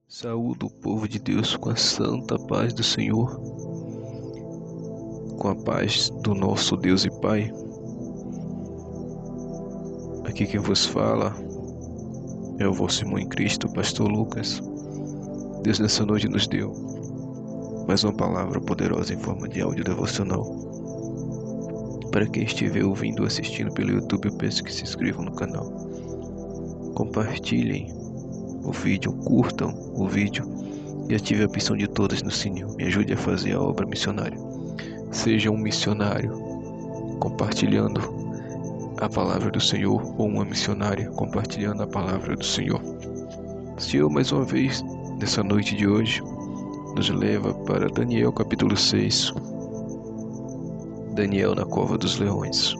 Saúdo o povo de Deus com a santa paz do Senhor, com a paz do nosso Deus e Pai. Aqui quem vos fala é o vosso irmão em Cristo, Pastor Lucas. Deus nessa noite nos deu mais uma palavra poderosa em forma de áudio devocional. Para quem estiver ouvindo ou assistindo pelo YouTube, eu peço que se inscrevam no canal. Compartilhem o vídeo, curtam o vídeo e ative a opção de todas no sininho. Me ajude a fazer a obra missionária. Seja um missionário compartilhando a palavra do Senhor ou uma missionária compartilhando a palavra do Senhor. O Senhor, mais uma vez, nessa noite de hoje, nos leva para Daniel capítulo 6. Daniel na cova dos leões.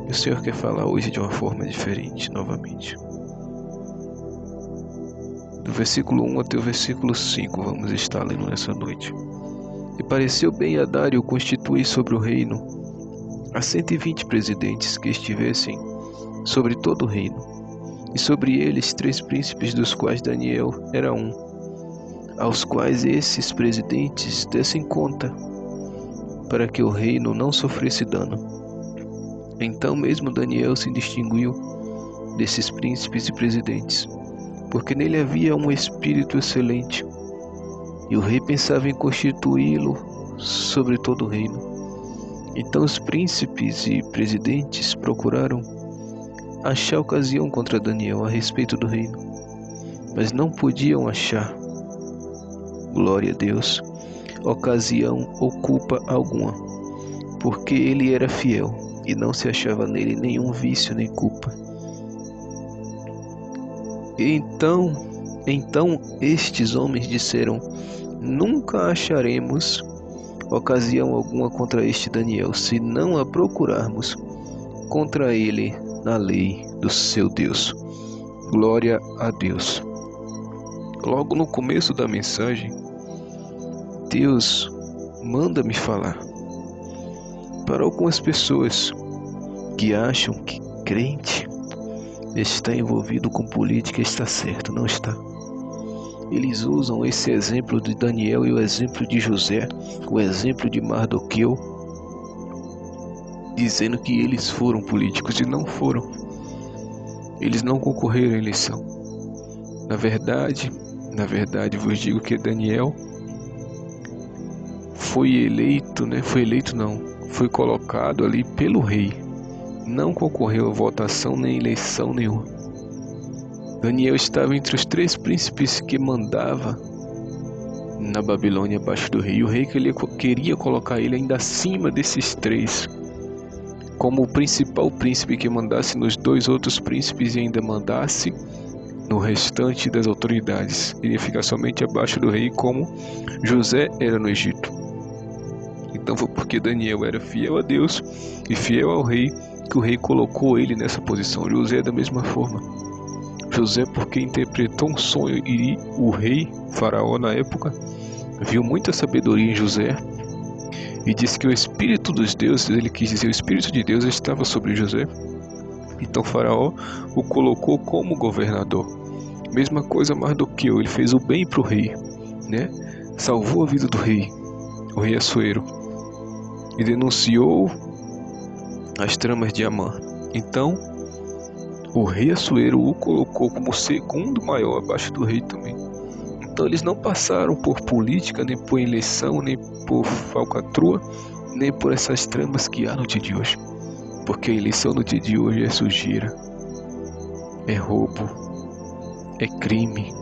E o Senhor quer falar hoje de uma forma diferente, novamente. Do versículo 1 até o versículo 5 vamos estar lendo nessa noite. E pareceu bem a Dário constituir sobre o reino a 120 presidentes que estivessem sobre todo o reino, e sobre eles 3 príncipes, dos quais Daniel era um, aos quais esses presidentes dessem conta, para que o reino não sofresse dano. Então mesmo Daniel se distinguiu desses príncipes e presidentes, porque nele havia um espírito excelente, e o rei pensava em constituí-lo sobre todo o reino. Então os príncipes e presidentes procuraram achar ocasião contra Daniel a respeito do reino, mas não podiam achar, glória a Deus, ocasião ou culpa alguma, porque ele era fiel e não se achava nele nenhum vício nem culpa. Então estes homens disseram: nunca acharemos ocasião alguma contra este Daniel, se não a procurarmos contra ele na lei do seu Deus. Glória a Deus. Logo no começo da mensagem, Deus manda-me falar para algumas pessoas que acham que crente está envolvido com política. Está certo, não está. Eles usam esse exemplo de Daniel e o exemplo de José, o exemplo de Mardoqueu, dizendo que eles foram políticos, e não foram. Eles não concorreram à eleição. Na verdade vos digo que Daniel foi colocado ali pelo rei. Não concorreu a votação nem eleição nenhuma. Daniel estava entre os 3 príncipes que mandava na Babilônia abaixo do rei. E o rei queria colocar ele ainda acima desses 3, como o principal príncipe, que mandasse nos 2 outros príncipes e ainda mandasse no restante das autoridades. Iria ficar somente abaixo do rei, como José era no Egito. Então foi porque Daniel era fiel a Deus e fiel ao rei que o rei colocou ele nessa posição. José da mesma forma. José porque interpretou um sonho, e o rei, Faraó na época, viu muita sabedoria em José e disse que o Espírito dos deuses, ele quis dizer o Espírito de Deus, estava sobre José. Então Faraó o colocou como governador. Mesma coisa Mardoqueu, ele fez o bem para o rei, né? Salvou a vida do rei, o rei Assuero, e denunciou as tramas de Amã. Então o rei Assuero o colocou como o segundo maior abaixo do rei também. Então eles não passaram por política, nem por eleição, nem por falcatrua, nem por essas tramas que há no dia de hoje. Porque a eleição no dia de hoje é sujeira, é roubo, é crime,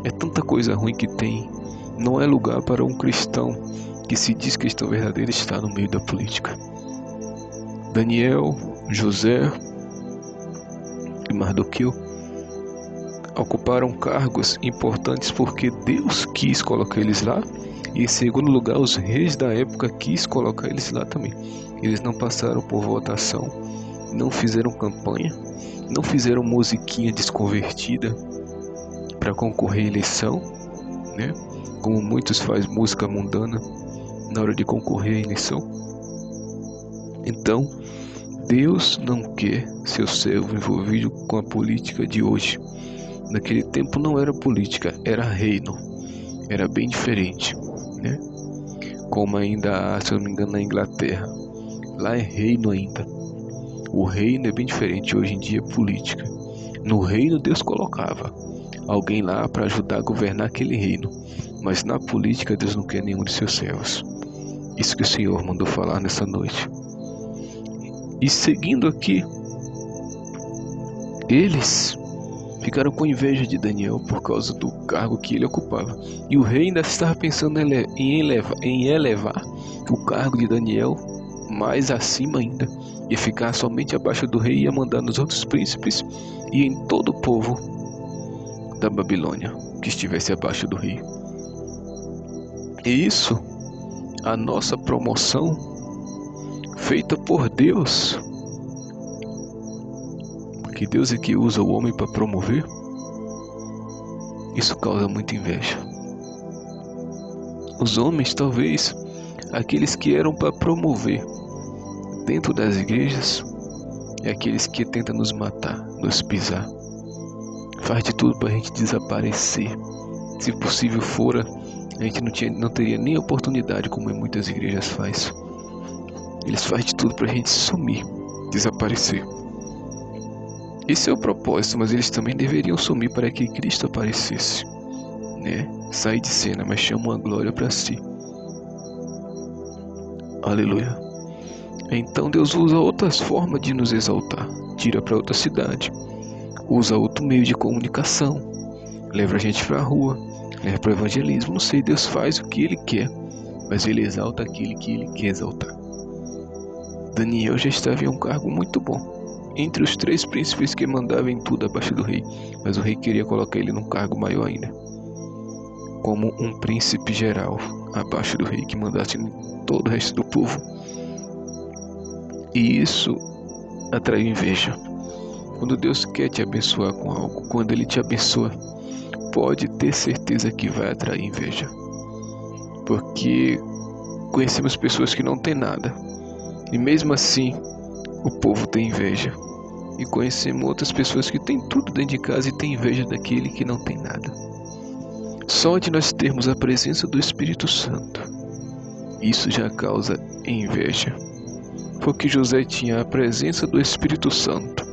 é tanta coisa ruim que tem. Não é lugar para um cristão que se diz cristão verdadeiro estar no meio da política. Daniel, José e Mardoqueu ocuparam cargos importantes porque Deus quis colocar eles lá, e em segundo lugar os reis da época quis colocar eles lá também. Eles não passaram por votação, não fizeram campanha, não fizeram musiquinha desconvertida para concorrer à eleição, né? Como muitos fazem música mundana na hora de concorrer à eleição. Então Deus não quer seu servo envolvido com a política de hoje. Naquele tempo não era política, era reino. Era bem diferente, né? Como ainda há, se eu não me engano, na Inglaterra. Lá é reino ainda. O reino é bem diferente, hoje em dia é política. No reino Deus colocava alguém lá para ajudar a governar aquele reino. Mas na política Deus não quer nenhum de seus servos. Isso que o Senhor mandou falar nessa noite. E seguindo aqui, eles ficaram com inveja de Daniel por causa do cargo que ele ocupava. E o rei ainda estava pensando em elevar o cargo de Daniel mais acima ainda, e ficar somente abaixo do rei, e ia mandar nos outros príncipes e em todo o povo da Babilônia que estivesse abaixo do rei. E isso, a nossa promoção feita por Deus, porque Deus é que usa o homem para promover, isso causa muita inveja. Os homens, talvez, aqueles que eram para promover dentro das igrejas, é aqueles que tentam nos matar, nos pisar. Faz de tudo para a gente desaparecer. Se possível fora, a gente não teria nem oportunidade, como em muitas igrejas faz. Eles fazem de tudo para a gente sumir, desaparecer. Esse é o propósito, mas eles também deveriam sumir para que Cristo aparecesse, né? Sai de cena, mas chama a glória para si. Aleluia. Então Deus usa outras formas de nos exaltar. Tira para outra cidade, usa outro meio de comunicação, leva a gente para a rua, leva para o evangelismo. Não sei, Deus faz o que Ele quer, mas Ele exalta aquele que Ele quer exaltar. Daniel já estava em um cargo muito bom, entre os 3 príncipes que mandavam em tudo abaixo do rei, mas o rei queria colocar ele num cargo maior ainda, como um príncipe geral abaixo do rei, que mandasse em todo o resto do povo. E isso atrai inveja. Quando Deus quer te abençoar com algo, quando Ele te abençoa, pode ter certeza que vai atrair inveja. Porque conhecemos pessoas que não têm nada, e mesmo assim o povo tem inveja. E conhecemos outras pessoas que têm tudo dentro de casa e têm inveja daquele que não tem nada. Só de nós termos a presença do Espírito Santo, isso já causa inveja. Porque José tinha a presença do Espírito Santo.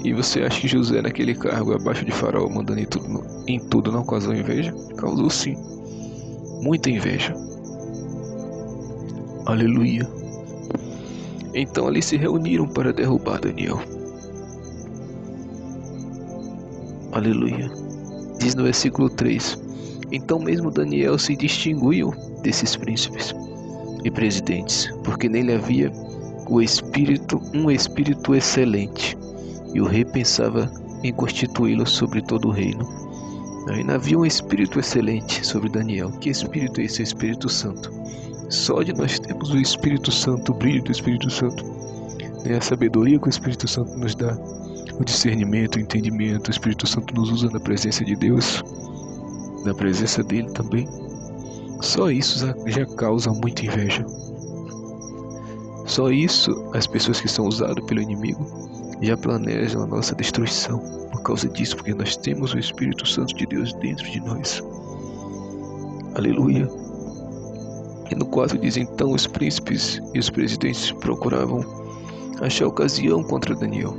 E você acha que José, naquele cargo abaixo de Faraó, mandando em tudo, não causou inveja? Causou sim, muita inveja. Aleluia. Então ali se reuniram para derrubar Daniel. Aleluia. Diz no versículo 3: Então mesmo Daniel se distinguiu desses príncipes e presidentes, porque nele havia um espírito excelente, e o rei pensava em constituí-lo sobre todo o reino. Ainda havia um espírito excelente sobre Daniel. Que espírito é esse? É o Espírito Santo. Só de nós temos o Espírito Santo, o brilho do Espírito Santo, a sabedoria que o Espírito Santo nos dá, o discernimento, o entendimento. O Espírito Santo nos usa na presença de Deus, na presença dele também. Só isso já causa muita inveja. Só isso, as pessoas que são usadas pelo inimigo já planejam a nossa destruição por causa disso, porque nós temos o Espírito Santo de Deus dentro de nós. Aleluia. E no 4 diz: Então os príncipes e os presidentes procuravam achar ocasião contra Daniel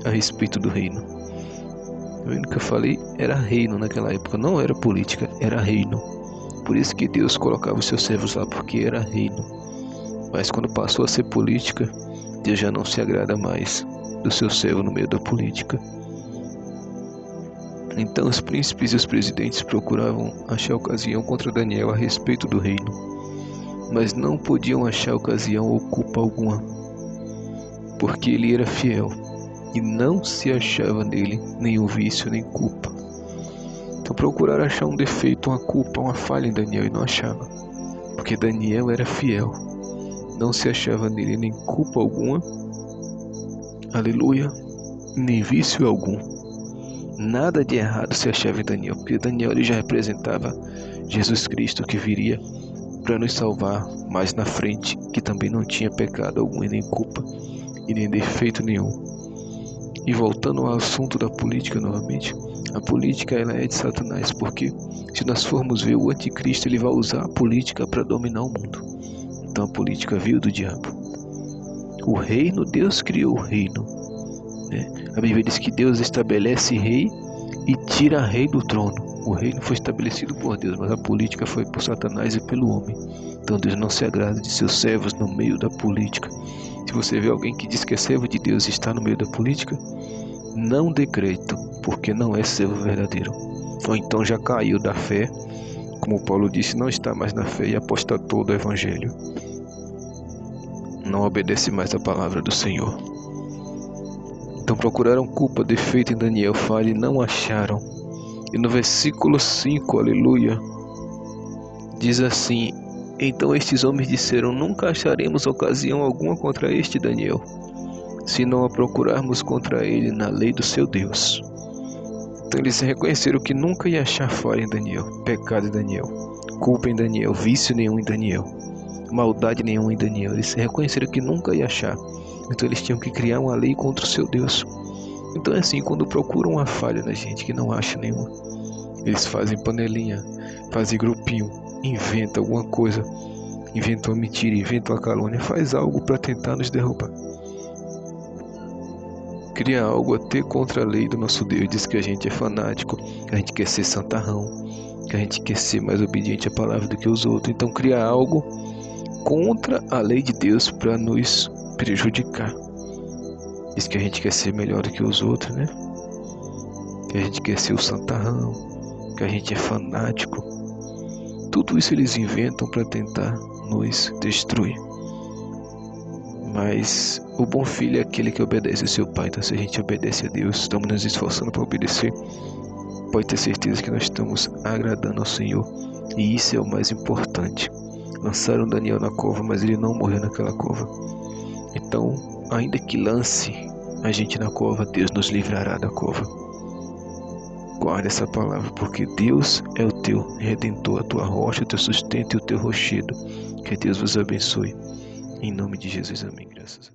a respeito do reino. O que eu falei era reino naquela época, não era política, era reino. Por isso que Deus colocava os seus servos lá, porque era reino. Mas quando passou a ser política, Deus já não se agrada mais do seu servo no meio da política. Então os príncipes e os presidentes procuravam achar ocasião contra Daniel a respeito do reino, mas não podiam achar ocasião ou culpa alguma, porque ele era fiel, e não se achava nele nenhum vício nem culpa. Então procuraram achar um defeito, uma culpa, uma falha em Daniel, e não achavam, porque Daniel era fiel, não se achava nele nem culpa alguma, aleluia, nem vício algum. Nada de errado se achava em Daniel, porque Daniel ele já representava Jesus Cristo, que viria para nos salvar mais na frente, que também não tinha pecado algum e nem culpa e nem defeito nenhum. E voltando ao assunto da política novamente, a política ela é de Satanás, porque se nós formos ver o anticristo, ele vai usar a política para dominar o mundo. Então a política veio do diabo. O reino, Deus criou o reino, né? A Bíblia diz que Deus estabelece rei e tira rei do trono. O reino foi estabelecido por Deus, mas a política foi por Satanás e pelo homem. Então Deus não se agrada de seus servos no meio da política. Se você vê alguém que diz que é servo de Deus e está no meio da política, não dê crédito, porque não é servo verdadeiro. Ou então já caiu da fé, como Paulo disse, não está mais na fé e apostatou do evangelho. Não obedece mais a palavra do Senhor. Então procuraram culpa, defeito em Daniel, falha e não acharam. E no versículo 5, aleluia, diz assim: então estes homens disseram, nunca acharemos ocasião alguma contra este Daniel, se não a procurarmos contra ele na lei do seu Deus. Então eles reconheceram que nunca ia achar falha em Daniel, pecado em Daniel, culpa em Daniel, vício nenhum em Daniel, maldade nenhuma em Daniel. Eles reconheceram que nunca ia achar. Então eles tinham que criar uma lei contra o seu Deus. Então é assim, quando procuram uma falha na gente que não acha nenhuma, eles fazem panelinha, fazem grupinho, inventam alguma coisa, inventam uma mentira, inventam uma calúnia, faz algo para tentar nos derrubar. Cria algo até contra a lei do nosso Deus. Diz que a gente é fanático, que a gente quer ser santarrão, que a gente quer ser mais obediente à palavra do que os outros. Então cria algo contra a lei de Deus para nos prejudicar. Diz que a gente quer ser melhor do que os outros, né? Que a gente quer ser o santarrão, que a gente é fanático. Tudo isso eles inventam para tentar nos destruir. Mas o bom filho é aquele que obedece ao seu pai. Então se a gente obedece a Deus, estamos nos esforçando para obedecer, pode ter certeza que nós estamos agradando ao Senhor. E isso é o mais importante. Lançaram Daniel na cova, mas ele não morreu naquela cova. Então, ainda que lance a gente na cova, Deus nos livrará da cova. Guarde essa palavra, porque Deus é o teu Redentor, a tua rocha, o teu sustento e o teu rochedo. Que Deus vos abençoe. Em nome de Jesus, amém. Graças a Deus.